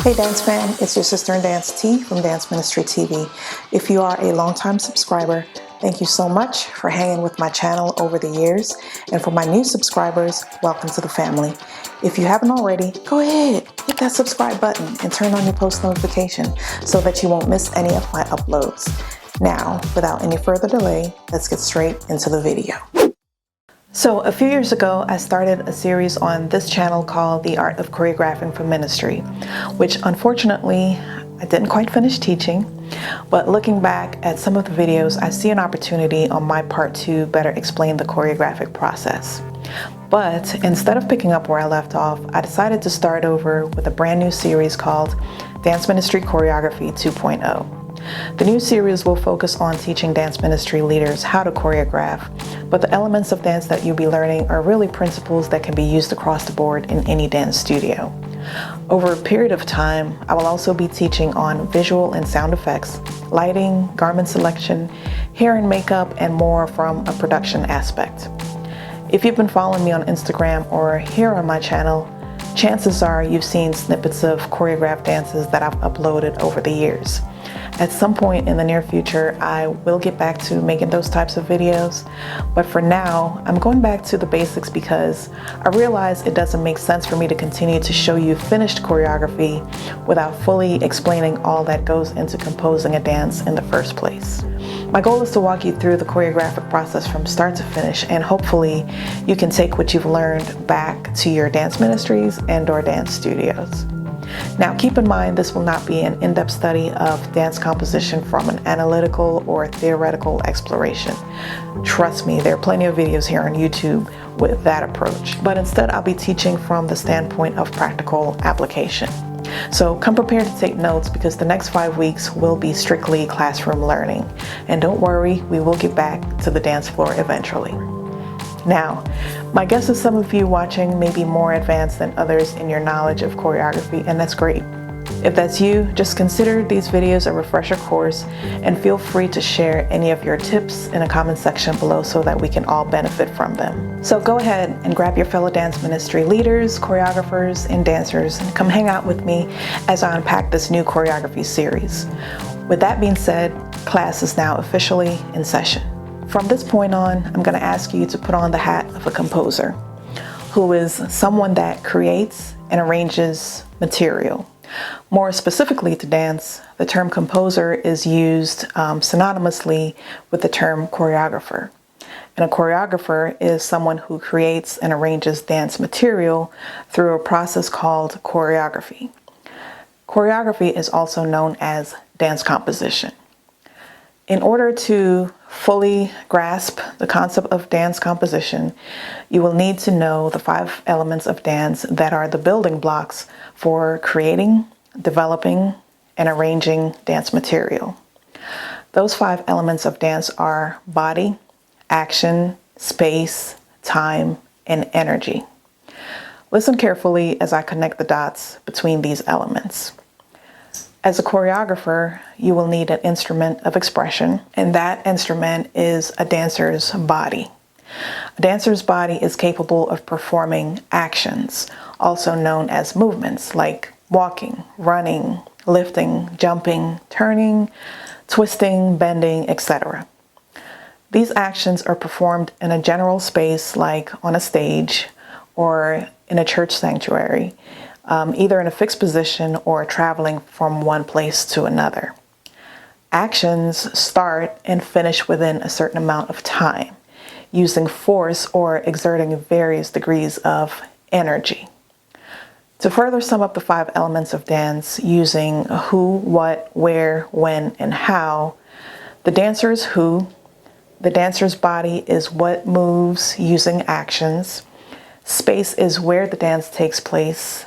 Hey Dance fan, it's your sister in dance T from Dance Ministry TV. If you are a longtime subscriber, thank you so much for hanging with my channel over the years. And for my new subscribers, welcome to the family. If you haven't already, go ahead, hit that subscribe button and turn on your post notification so that you won't miss any of my uploads. Now, without any further delay, let's get straight into the video. So a few years ago, I started a series on this channel called The Art of Choreographing for Ministry, which unfortunately I didn't quite finish teaching, but looking back at some of the videos, I see an opportunity on my part to better explain the choreographic process. But instead of picking up where I left off, I decided to start over with a brand new series called Dance Ministry Choreography 2.0. The new series will focus on teaching dance ministry leaders how to choreograph, but the elements of dance that you'll be learning are really principles that can be used across the board in any dance studio. Over a period of time, I will also be teaching on visual and sound effects, lighting, garment selection, hair and makeup, and more from a production aspect. If you've been following me on Instagram or here on my channel, chances are you've seen snippets of choreographed dances that I've uploaded over the years. At some point in the near future, I will get back to making those types of videos, but for now, I'm going back to the basics because I realize it doesn't make sense for me to continue to show you finished choreography without fully explaining all that goes into composing a dance in the first place. My goal is to walk you through the choreographic process from start to finish, and hopefully you can take what you've learned back to your dance ministries and/or dance studios. Now, keep in mind, this will not be an in-depth study of dance composition from an analytical or theoretical exploration. Trust me, there are plenty of videos here on YouTube with that approach, but instead I'll be teaching from the standpoint of practical application. So come prepared to take notes because the next 5 weeks will be strictly classroom learning. And don't worry, we will get back to the dance floor eventually. Now, my guess is some of you watching may be more advanced than others in your knowledge of choreography, and that's great. If that's you, just consider these videos a refresher course and feel free to share any of your tips in a comment section below so that we can all benefit from them. So go ahead and grab your fellow dance ministry leaders, choreographers, and dancers and come hang out with me as I unpack this new choreography series. With that being said, class is now officially in session. From this point on, I'm going to ask you to put on the hat of a composer, who is someone that creates and arranges material. More specifically to dance, the term composer is used synonymously with the term choreographer. And a choreographer is someone who creates and arranges dance material through a process called choreography. Choreography is also known as dance composition. In order to fully grasp the concept of dance composition, you will need to know the 5 elements of dance that are the building blocks for creating, developing, and arranging dance material. Those 5 elements of dance are body, action, space, time, and energy. Listen carefully as I connect the dots between these elements. As a choreographer, you will need an instrument of expression, and that instrument is a dancer's body. A dancer's body is capable of performing actions, also known as movements, like walking, running, lifting, jumping, turning, twisting, bending, etc. These actions are performed in a general space like on a stage or in a church sanctuary, either in a fixed position or traveling from one place to another. Actions start and finish within a certain amount of time, using force or exerting various degrees of energy. To further sum up the 5 elements of dance using who, what, where, when, and how, the dancer is who, the dancer's body is what moves using actions, space is where the dance takes place,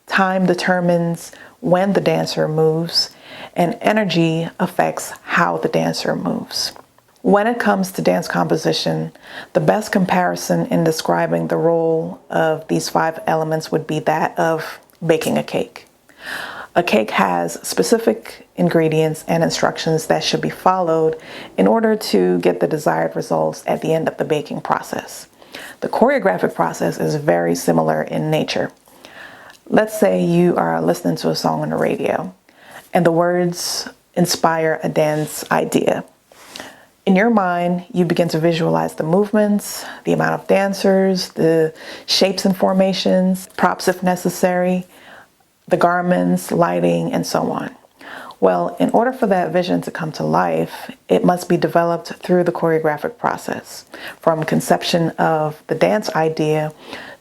time determines when the dancer moves, and energy affects how the dancer moves. When it comes to dance composition, the best comparison in describing the role of these 5 elements would be that of baking a cake. A cake has specific ingredients and instructions that should be followed in order to get the desired results at the end of the baking process. The choreographic process is very similar in nature. Let's say you are listening to a song on the radio and the words inspire a dance idea. In your mind, you begin to visualize the movements, the amount of dancers, the shapes and formations, props if necessary, the garments, lighting, and so on. Well, in order for that vision to come to life, it must be developed through the choreographic process, from conception of the dance idea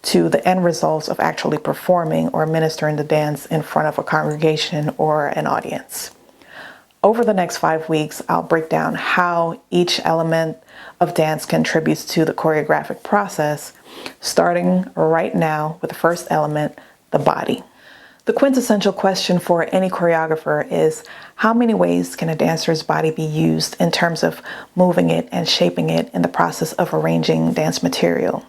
to the end results of actually performing or administering the dance in front of a congregation or an audience. Over the next 5 weeks, I'll break down how each element of dance contributes to the choreographic process, starting right now with the first element, the body. The quintessential question for any choreographer is, how many ways can a dancer's body be used in terms of moving it and shaping it in the process of arranging dance material?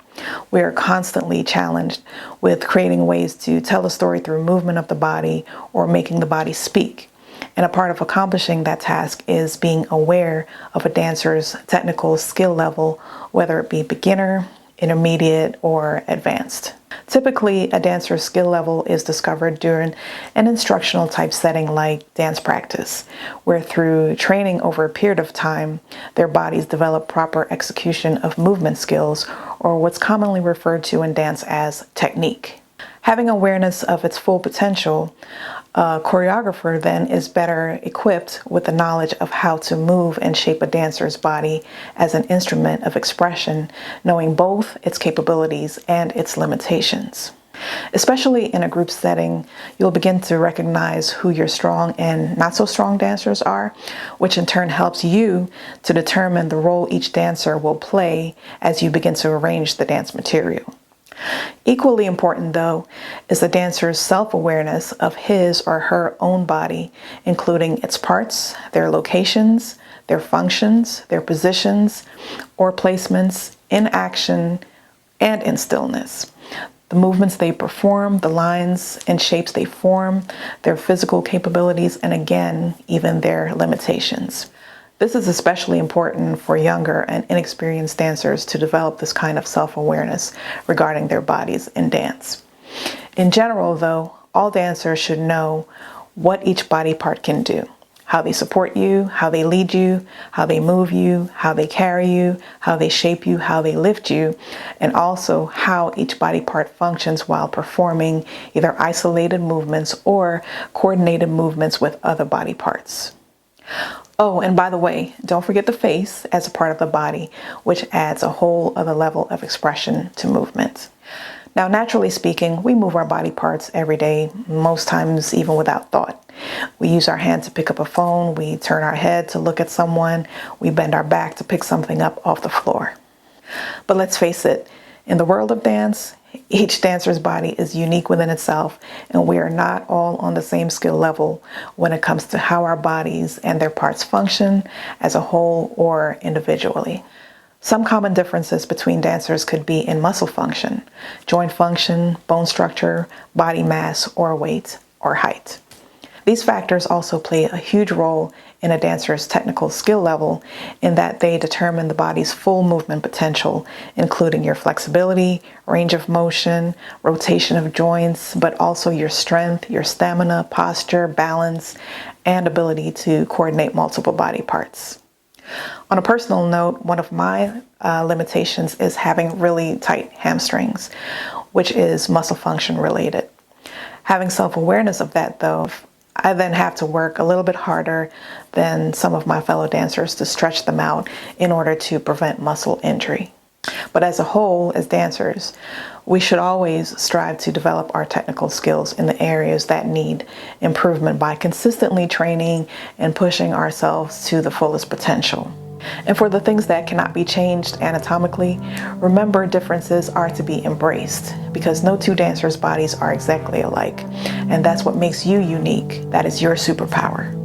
We are constantly challenged with creating ways to tell a story through movement of the body or making the body speak. And a part of accomplishing that task is being aware of a dancer's technical skill level, whether it be beginner, intermediate, or advanced. Typically, a dancer's skill level is discovered during an instructional type setting like dance practice, where through training over a period of time, their bodies develop proper execution of movement skills, or what's commonly referred to in dance as technique. Having awareness of its full potential, a choreographer then is better equipped with the knowledge of how to move and shape a dancer's body as an instrument of expression, knowing both its capabilities and its limitations. Especially in a group setting, you'll begin to recognize who your strong and not so strong dancers are, which in turn helps you to determine the role each dancer will play as you begin to arrange the dance material. Equally important, though, is the dancer's self-awareness of his or her own body, including its parts, their locations, their functions, their positions or placements in action and in stillness. The movements they perform, the lines and shapes they form, their physical capabilities, and again, even their limitations. This is especially important for younger and inexperienced dancers to develop this kind of self-awareness regarding their bodies in dance. In general, though, all dancers should know what each body part can do, how they support you, how they lead you, how they move you, how they carry you, how they shape you, how they lift you, and also how each body part functions while performing either isolated movements or coordinated movements with other body parts. Oh, and by the way, don't forget the face as a part of the body, which adds a whole other level of expression to movement. Now, naturally speaking, we move our body parts every day, most times even without thought. We use our hand to pick up a phone, we turn our head to look at someone, we bend our back to pick something up off the floor. But let's face it, in the world of dance, each dancer's body is unique within itself, and we are not all on the same skill level when it comes to how our bodies and their parts function as a whole or individually. Some common differences between dancers could be in muscle function, joint function, bone structure, body mass, or weight, or height. These factors also play a huge role in a dancer's technical skill level in that they determine the body's full movement potential, including your flexibility, range of motion, rotation of joints, but also your strength, your stamina, posture, balance, and ability to coordinate multiple body parts. On a personal note, one of my limitations is having really tight hamstrings, which is muscle function related. Having self-awareness of that, though, I then have to work a little bit harder than some of my fellow dancers to stretch them out in order to prevent muscle injury. But as a whole, as dancers, we should always strive to develop our technical skills in the areas that need improvement by consistently training and pushing ourselves to the fullest potential. And for the things that cannot be changed anatomically, remember differences are to be embraced because no two dancers' bodies are exactly alike. And that's what makes you unique. That is your superpower.